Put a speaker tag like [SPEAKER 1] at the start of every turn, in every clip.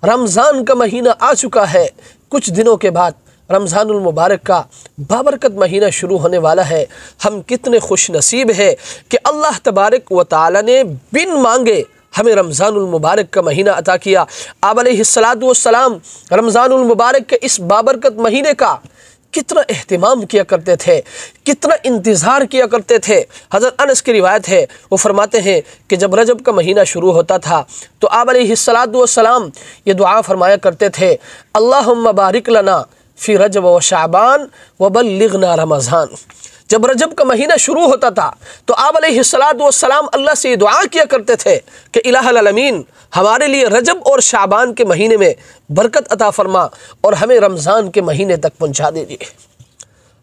[SPEAKER 1] रमज़ान का महीना आ चुका है। कुछ दिनों के बाद रमज़ानुल मुबारक का बाबरकत महीना शुरू होने वाला है। हम कितने खुश नसीब है कि अल्लाह तबारक व तआला ने बिन मांगे हमें रमज़ानुल मुबारक का महीना अता किया। आप अलैहिस्सलातु वस्सलाम रमज़ानुल मुबारक के इस बाबरकत महीने का कितना एहतिमाम किया करते थे, कितना इंतज़ार किया करते थे। हज़रत अनस की रिवायत है, वो फरमाते हैं कि जब रजब का महीना शुरू होता था तो आप अलैहिस्सलातु वस्सलाम ये दुआ फरमाया करते थे, अल्लाहुम्मा बारिक लना फ़ी रजब व शाबान व बल्लिगना रमज़ान। जब रजब का महीना शुरू होता था तो आप अलैहिस्सलातु वस्सलाम अल्लाह से दुआ किया करते थे कि इलाहुल आलमीन हमारे लिए रजब और शाबान के महीने में बरकत अता फरमा और हमें रमज़ान के महीने तक पहुँचा दीजिए।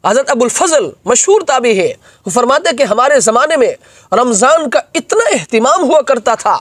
[SPEAKER 1] हज़रत अबुल फ़ज़ल मशहूर ताबी है, वो फरमाते हैं कि हमारे ज़माने में रमज़ान का इतना एहतिमाम हुआ करता था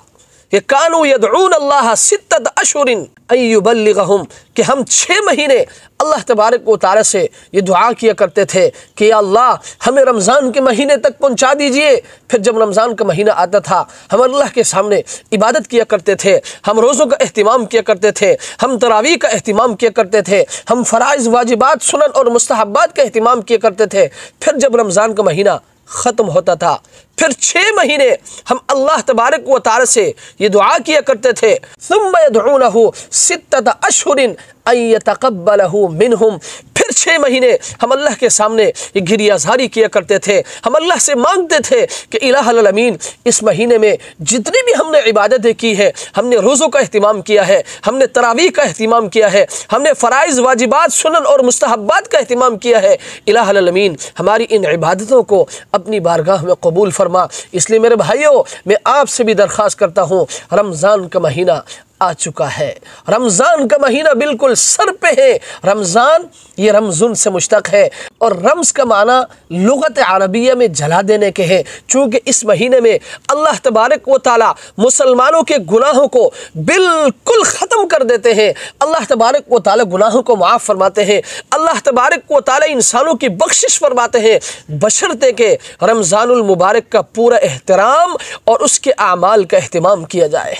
[SPEAKER 1] कि कानू यदऊन अल्लाह सित्तत अशहुरिन अन युबल्लिगहुम, कि हम 6 महीने अल्लाह तबारक व तआला से ये दुआ किया करते थे कि या अल्लाह हमें रमज़ान के महीने तक पहुंचा दीजिए। फिर जब रमज़ान का महीना आता था हम अल्लाह के सामने इबादत किया करते थे, हम रोज़ों का अहतिमाम किया करते थे, हम तरावी का अहतिमाम किया करते थे, हम फ़राइज़ वाजिबात सुनन और मुस्तहब्बात का अहतिमाम किया करते थे। फिर जब रमज़ान का महीना ख़त्म होता था फिर 6 महीने हम अल्लाह तबारक व तआला से ये दुआ किया करते थे, सुम्मा यदऊनहु सित्तत अशहुरिन अन यतक़ब्बलहु मिनहुम। फिर 6 महीने हम अल्लाह के सामने ये गिरियाज़ारी किया करते थे, हम अल्लाह से मांगते थे कि इलाहुल आलमीन इस महीने में जितनी भी हमने इबादतें की है, हमने रोज़ों का अहतिमाम किया है, हमने तरावीह का अहतिमाम किया है, हमने फ़राइज़ वाजिबात सुनन और मुस्तहब्बात का अहतिमाम किया है, इलाहुल आलमीन हमारी इन इबादतों को अपनी बारगाह में कबूल फरमा। इसलिए मेरे भाइयों, मैं आपसे भी दरख्वास्त करता हूँ, रमज़ान का महीना आ चुका है, रमज़ान का महीना बिल्कुल सर पे है। रमज़ान ये रमज़ुन से मुश्तक़ है और रम्ज़ का माना लुग़त अरबिया में जला देने के है। चूँकि इस महीने में अल्लाह तबारक व तआला मुसलमानों के गुनाहों को बिल्कुल ख़त्म कर देते हैं, अल्लाह तबारक व तआला गुनाहों को माफ़ फरमाते हैं, अल्लाह तबारक व तआला इंसानों की बख्शिश फरमाते हैं, बशर्ते के रमज़ानुल मुबारक का पूरा एहतराम और उसके आमाल का एहतिमाम किया जाए।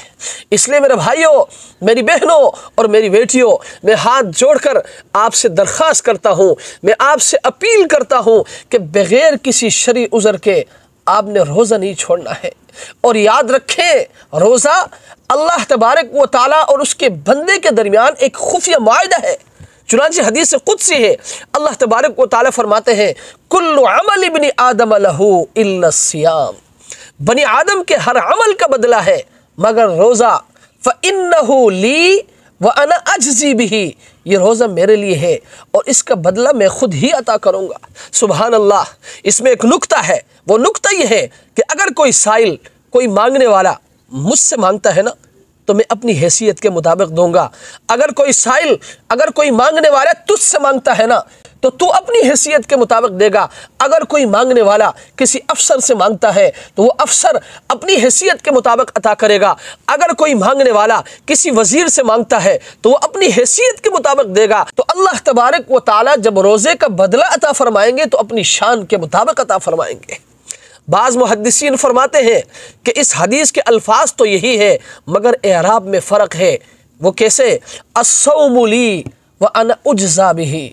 [SPEAKER 1] इसलिए मेरे भाइयों, मेरी बहनों और मेरी बेटियों, मैं हाथ जोड़कर आपसे दरख्वास्त करता हूँ, मैं आपसे अपील करता हूँ कि बग़ैर किसी शरई उज़र के आपने रोज़ा नहीं छोड़ना है। और याद रखें, रोज़ा अल्लाह तबारक व तआला और उसके बंदे के दरमियान एक खुफिया मुआहिदा है। चुनांचे हदीस कुदसी है, अल्लाह तबारक व तआला फरमाते हैं, कुल्लु अमल इब्नि आदम लहू इल्ला सियाम, बनी आदम के हर अमल का बदला है मगर रोज़ा। फ़इन्नहु ली व अना अजज़ी बिही, ये रोज़ा मेरे लिए है और इसका बदला मैं खुद ही अता करूँगा। सुबहान अल्लाह। इसमें एक नुक्ता है, वो नुक्ता ये है कि अगर कोई साइल, कोई मांगने वाला मुझसे मांगता है ना तो मैं अपनी हैसियत के मुताबिक दूंगा। अगर कोई साइल, अगर कोई मांगने वाला तुझसे मांगता है ना तो तू अपनी हैसियत के मुताबिक देगा। अगर कोई मांगने वाला किसी अफसर से मांगता है तो वो अफसर अपनी हैसियत के मुताबिक अता करेगा। अगर कोई मांगने वाला किसी वज़ीर से मांगता है तो वो अपनी हैसियत के मुताबिक देगा। तो अल्लाह तबारक व तआला जब रोज़े का बदला अता फरमाएंगे तो अपनी शान के मुताबिक अता फरमाएंगे। बाज़ मुहद्दिसीन फरमाते हैं कि इस हदीस के अल्फाज तो यही है मगर एराब में फ़र्क है। वो कैसे? अस्सौमु ली व अना उज्ज़ा बिही,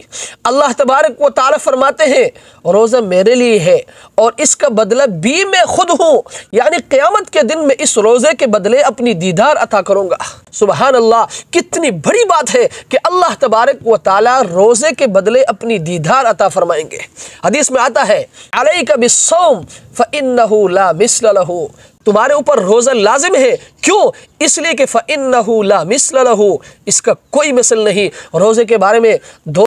[SPEAKER 1] अल्लाह तबारक व तआला फरमाते हैं रोज़ा मेरे लिए है और इसका बदला भी मैं खुद हूँ, यानी क़यामत के दिन में इस रोज़े के बदले अपनी दीदार अता करूँगा। सुबहान अल्लाह, कितनी बड़ी बात है कि अल्लाह तबारक व तआला रोज़े के बदले अपनी दीदार अता फरमाएंगे। हदीस में आता है, अलैका बिस्सौम फ़इन्नहु ला मिस्ल लहू, तुम्हारे ऊपर रोज़ा लाजिम है। क्यों? इसलिए कि फ़इन्नहु ला मिस्ल लहू, इसका कोई मिसल नहीं। रोज़े के बारे में दो